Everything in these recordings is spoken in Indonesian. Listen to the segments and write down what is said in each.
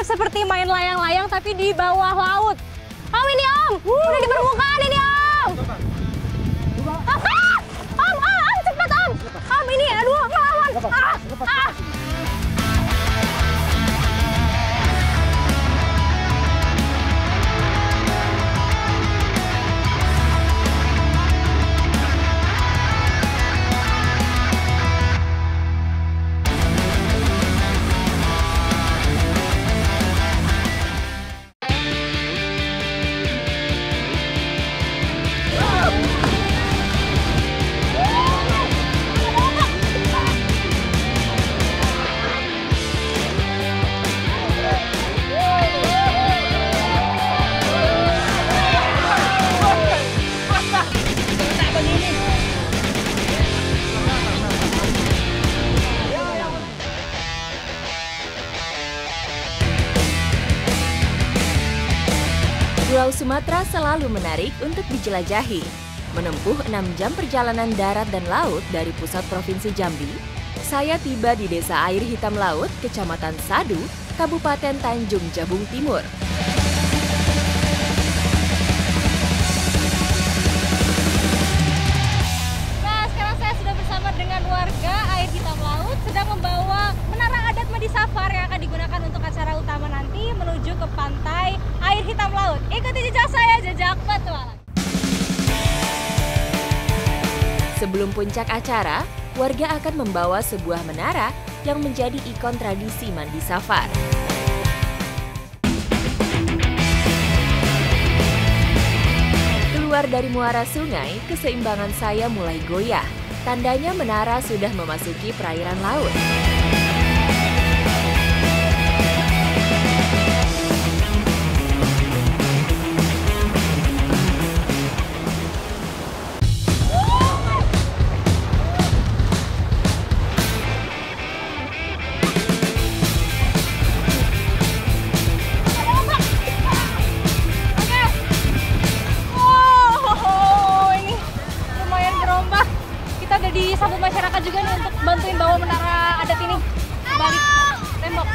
mirip seperti main layang-layang tapi di bawah laut. Om ini Om, udah di permukaan ini Om. Om, cepet Om. Om ini, aduh ngelawan. Pulau Sumatera selalu menarik untuk dijelajahi. Menempuh 6 jam perjalanan darat dan laut dari pusat Provinsi Jambi, saya tiba di Desa Air Hitam Laut, Kecamatan Sadu, Kabupaten Tanjung Jabung Timur. Nah, sekarang saya sudah bersama dengan warga Air Hitam Laut, sedang membawa menara adat Madi Safar yang akan digunakan untuk acara utama nanti menuju ke pantai Air Hitam Laut. Ikuti jejak saya, jejak petualang. Sebelum puncak acara, warga akan membawa sebuah menara yang menjadi ikon tradisi Mandi Safar. Keluar dari muara sungai, keseimbangan saya mulai goyah. Tandanya menara sudah memasuki perairan laut. Disambut masyarakat juga nih untuk bantuin bawa menara adat ini balik tembok.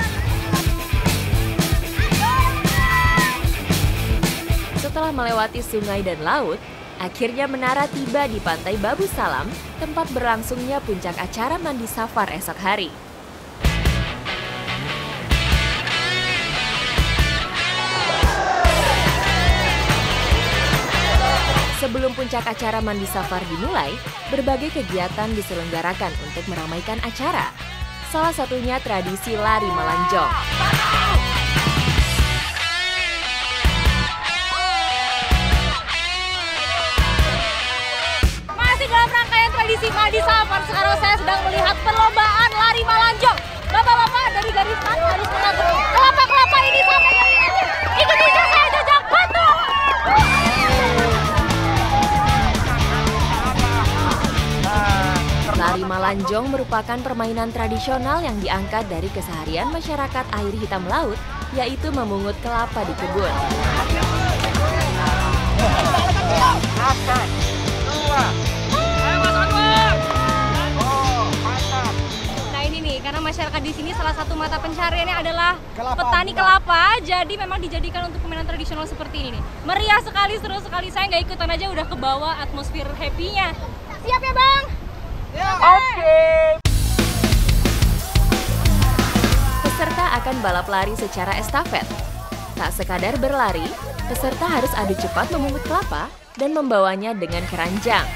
Setelah melewati sungai dan laut, akhirnya menara tiba di Pantai Babu Salam, tempat berlangsungnya puncak acara Mandi Safar esok hari. Sebelum puncak acara Mandi Safar dimulai, berbagai kegiatan diselenggarakan untuk meramaikan acara. Salah satunya tradisi lari melanjong. Masih dalam rangkaian tradisi Mandi Safar, sekarang saya sedang melihat perlombaan lari melanjong. Bapak-bapak dari garisan harus menabur kelapa-kelapa ini sampai dari akhir. Ikuti saya, jejak batu. Lari melanjong merupakan permainan tradisional yang diangkat dari keseharian masyarakat Air Hitam Laut, yaitu memungut kelapa di kebun. Nah ini nih, karena masyarakat di sini salah satu mata pencariannya adalah petani kelapa, jadi memang dijadikan untuk permainan tradisional seperti ini nih. Meriah sekali, seru sekali, saya nggak ikutan aja udah kebawa atmosfer happy-nya. Siap ya Bang? Oke. Peserta akan balap lari secara estafet. Tak sekadar berlari, peserta harus adu cepat memungut kelapa dan membawanya dengan keranjang.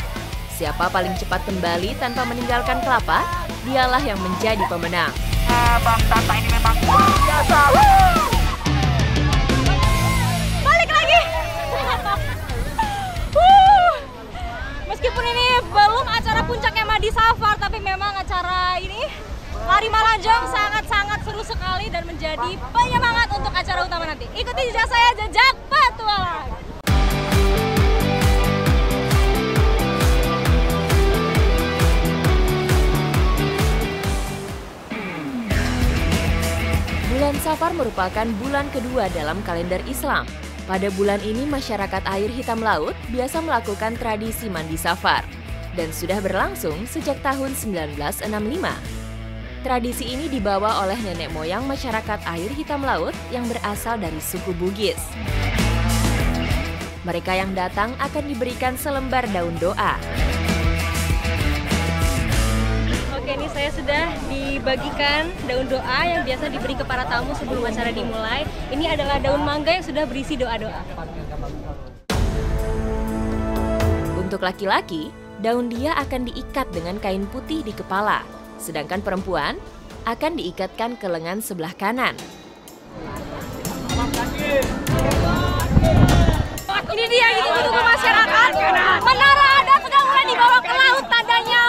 Siapa paling cepat kembali tanpa meninggalkan kelapa, dialah yang menjadi pemenang. Bang Tata ini memang biasa. Balik lagi. Meskipun ini belum acara puncaknya Madi Safar, tapi memang acara ini lari melanjong sangat-sangat seru sekali dan menjadi penyemangat untuk acara utama nanti. Ikuti jejak saya, jejak petualang. Bulan Safar merupakan bulan kedua dalam kalender Islam. Pada bulan ini masyarakat Air Hitam Laut biasa melakukan tradisi Mandi Safar dan sudah berlangsung sejak tahun 1965. Tradisi ini dibawa oleh nenek moyang masyarakat air hitam laut yang berasal dari suku Bugis. Mereka yang datang akan diberikan selembar daun doa. Oke, ini saya sudah dibagikan daun doa yang biasa diberi ke para tamu sebelum acara dimulai. Ini adalah daun mangga yang sudah berisi doa-doa. Untuk laki-laki, daun dia akan diikat dengan kain putih di kepala. Sedangkan perempuan akan diikatkan ke lengan sebelah kanan. Ini dia yang ditunggu masyarakat. Menara adat sudah mulai dibawa ke laut, tandanya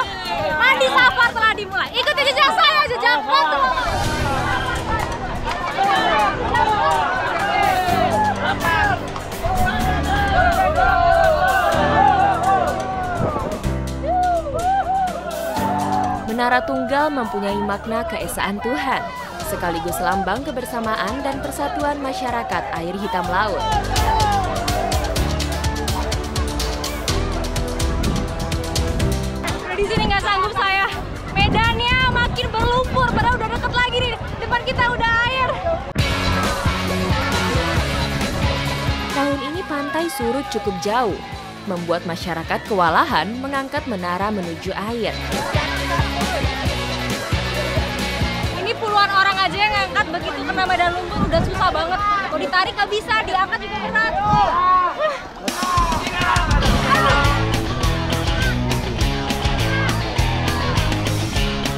mandi safar telah dimulai. Ikuti jejak saya, jejak foto. Menara Tunggal mempunyai makna keesaan Tuhan, sekaligus lambang kebersamaan dan persatuan masyarakat air hitam laut. Di sini nggak sanggup saya. Medannya makin berlumpur, padahal udah deket lagi nih. Depan kita udah air. Tahun ini pantai surut cukup jauh, membuat masyarakat kewalahan mengangkat menara menuju air. Ini puluhan orang aja yang ngangkat, begitu kena medan lumpur udah susah banget. Mau ditarik nggak bisa, diangkat juga berat.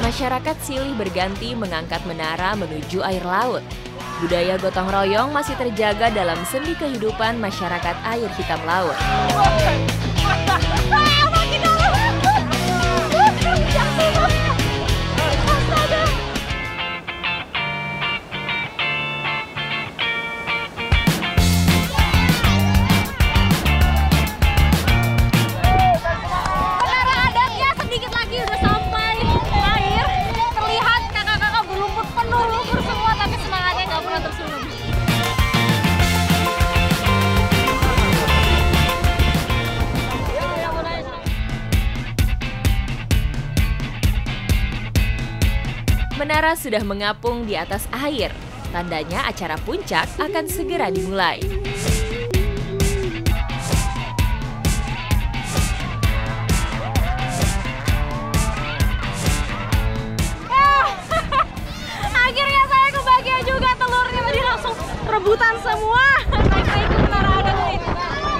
Masyarakat silih berganti mengangkat menara menuju air laut. Budaya gotong royong masih terjaga dalam sendi kehidupan masyarakat air hitam laut. Menara adatnya sedikit lagi udah sampai air. Terlihat kakak-kakak berlumpur penuh lumpur semua, tapi semangatnya nggak pernah tersunyi. Menara sudah mengapung di atas air. Tandanya acara puncak akan segera dimulai. Akhirnya saya kebagian juga telurnya, tadi langsung rebutan semua. Naik-naik ke menara adat nih.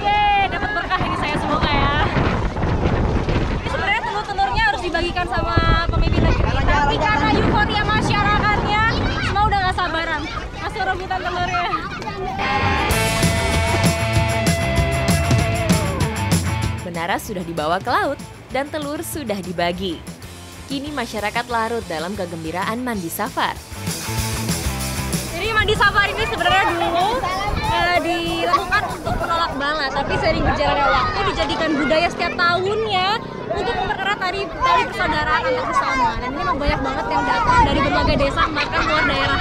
Yeay, dapat berkah ini saya semoga ya. Ini sebenarnya telur-telurnya harus dibagikan sama pemimpin negeri. Tapi karena euforia masyarakatnya, semua udah gak sabaran. Langsung rebutan telurnya. Menara sudah dibawa ke laut dan telur sudah dibagi. Kini masyarakat larut dalam kegembiraan mandi safar. Jadi mandi safar ini sebenarnya dulu dilakukan untuk menolak bala, tapi seiring berjalannya waktu dijadikan budaya setiap tahunnya untuk mempererat tali persaudaraan antar sesama. Dan ini memang banyak banget yang datang dari berbagai desa bahkan luar daerah.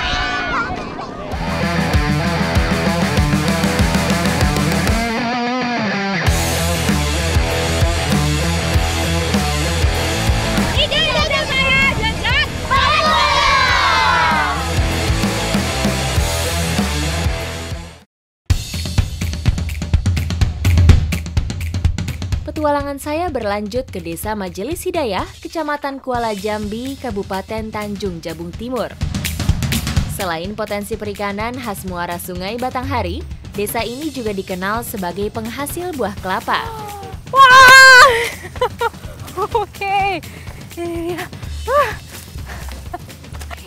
Petualangan saya berlanjut ke Desa Majelis Hidayah, Kecamatan Kuala Jambi, Kabupaten Tanjung Jabung Timur. Selain potensi perikanan khas muara Sungai Batanghari, desa ini juga dikenal sebagai penghasil buah kelapa. Wah! Oke. Ini dia.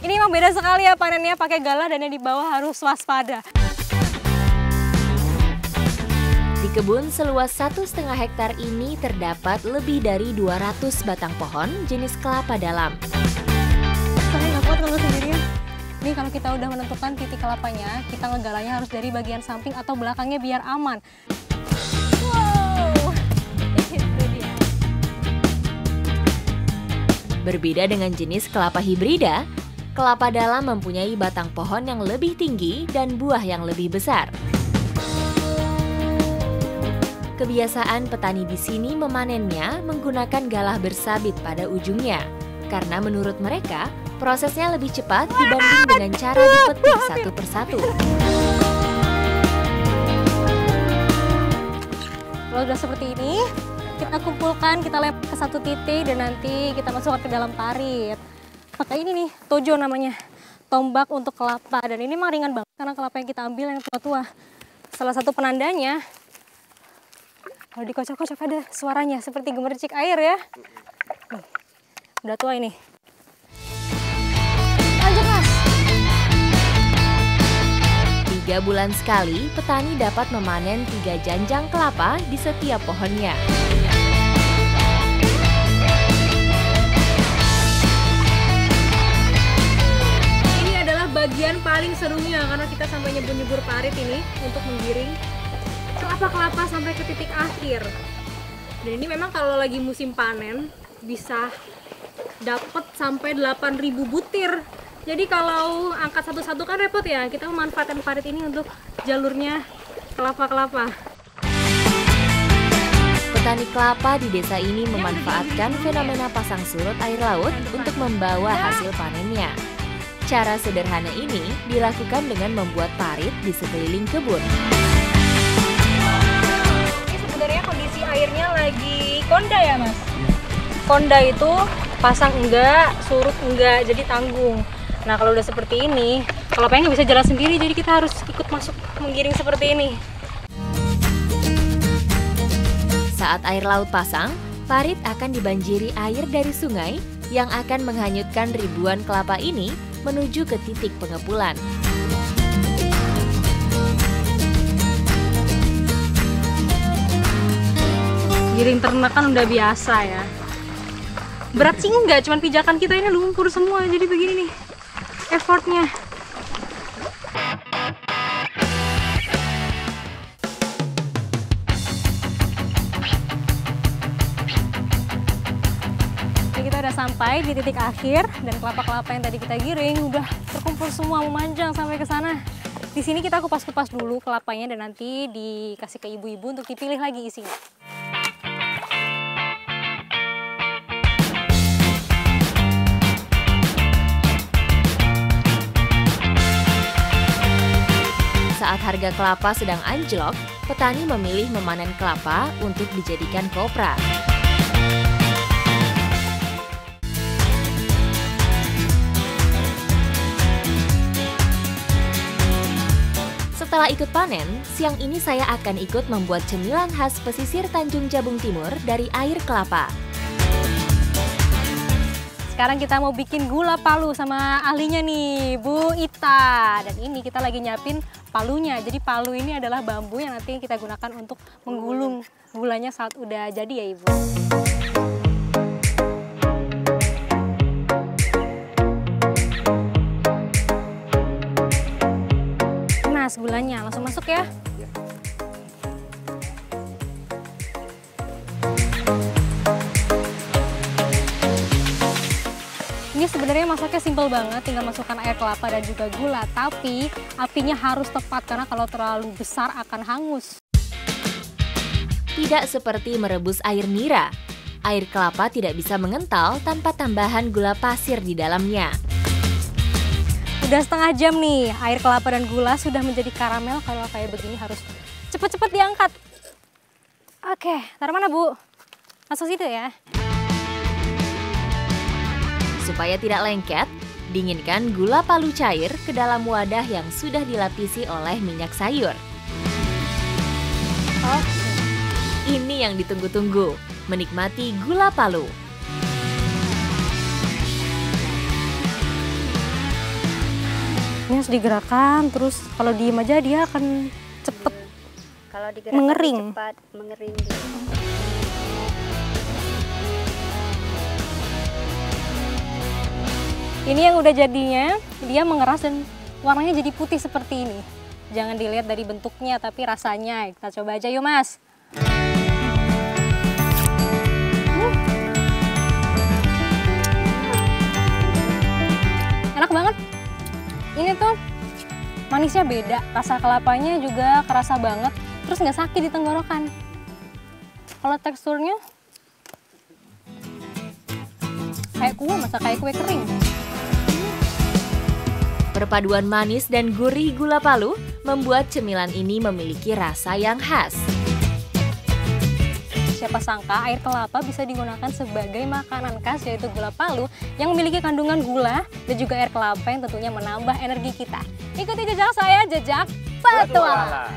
Ini emang beda sekali ya panennya, pakai galah dan yang di bawah harus waspada. Di kebun seluas 1,5 hektar ini terdapat lebih dari 200 batang pohon jenis kelapa dalam. Saya nggak kuat kalau sendirian. Nih kalau kita udah menentukan titik kelapanya, kita ngegalanya harus dari bagian samping atau belakangnya biar aman. Wow, itu dia. Berbeda dengan jenis kelapa hibrida, kelapa dalam mempunyai batang pohon yang lebih tinggi dan buah yang lebih besar. Kebiasaan petani di sini memanennya menggunakan galah bersabit pada ujungnya, karena menurut mereka, Prosesnya lebih cepat dibanding dengan cara dipetik satu persatu. Kalau udah seperti ini, kita kumpulkan, kita lempar ke satu titik dan nanti kita masukkan ke dalam parit. Pakai ini nih, tojo namanya, tombak untuk kelapa. Dan ini memang ringan banget karena kelapa yang kita ambil yang tua-tua. Salah satu penandanya, kalau dikocok-kocok ada suaranya seperti gemericik air ya. Nih, udah tua ini. Lanjut Mas. 3 bulan sekali, petani dapat memanen 3 janjang kelapa di setiap pohonnya. Ini adalah bagian paling serunya karena kita sampai nyebur-nyebur parit ini untuk menggiring kelapa-kelapa sampai ke titik akhir. Dan ini memang kalau lagi musim panen bisa dapat sampai 8.000 butir. Jadi kalau angkat satu-satu kan repot ya, kita memanfaatkan parit ini untuk jalurnya kelapa-kelapa. Petani kelapa di desa ini memanfaatkan fenomena pasang surut air laut untuk membawa hasil panennya. Cara sederhana ini dilakukan dengan membuat parit di sekeliling kebun. Ini sebenarnya kondisi airnya lagi konda ya Mas? Konda itu pasang enggak, surut enggak, jadi tanggung. Nah kalau udah seperti ini, kelapanya nggak bisa jalan sendiri, jadi kita harus ikut masuk menggiring seperti ini. Saat air laut pasang, parit akan dibanjiri air dari sungai yang akan menghanyutkan ribuan kelapa ini menuju ke titik pengepulan. Giring ternak kan udah biasa ya. Berat sih enggak, cuman pijakan kita ini lumpur semua, jadi begini nih effortnya. Kita udah sampai di titik akhir dan kelapa-kelapa yang tadi kita giring udah terkumpul semua memanjang sampai ke sana. Di sini kita kupas-kupas dulu kelapanya dan nanti dikasih ke ibu-ibu untuk dipilih lagi isinya. Saat harga kelapa sedang anjlok, petani memilih memanen kelapa untuk dijadikan kopra. Setelah ikut panen, siang ini saya akan ikut membuat cemilan khas pesisir Tanjung Jabung Timur dari air kelapa. Sekarang kita mau bikin gula palu sama ahlinya nih, Bu Ita. Dan ini kita lagi nyiapin palunya. Jadi palu ini adalah bambu yang nanti kita gunakan untuk menggulung gulanya saat udah jadi ya Ibu. Nah, gulanya langsung masuk ya. Ini sebenarnya masaknya simpel banget, tinggal masukkan air kelapa dan juga gula, tapi apinya harus tepat karena kalau terlalu besar akan hangus. Tidak seperti merebus air nira, air kelapa tidak bisa mengental tanpa tambahan gula pasir di dalamnya. Udah setengah jam nih, air kelapa dan gula sudah menjadi karamel. Kalau kayak begini harus cepet-cepet diangkat. Oke, taruh mana Bu? Masuk situ ya. Supaya tidak lengket, dinginkan gula palu cair ke dalam wadah yang sudah dilapisi oleh minyak sayur. Ini yang ditunggu-tunggu, menikmati gula palu. Ini harus digerakkan, terus kalau diem aja dia akan cepet kalau digerakkan mengering. Cepat mengering dia. Ini yang udah jadinya, dia mengeras dan warnanya jadi putih seperti ini. Jangan dilihat dari bentuknya, tapi rasanya. Kita coba aja yuk Mas. Enak banget. Ini tuh manisnya beda, rasa kelapanya juga kerasa banget, terus nggak sakit di tenggorokan. Kalau teksturnya kayak kue, masa kayak kue kering. Perpaduan manis dan gurih gula Palu membuat cemilan ini memiliki rasa yang khas. Siapa sangka air kelapa bisa digunakan sebagai makanan khas, yaitu gula Palu yang memiliki kandungan gula dan juga air kelapa yang tentunya menambah energi kita. Ikuti jejak saya, jejak petualang.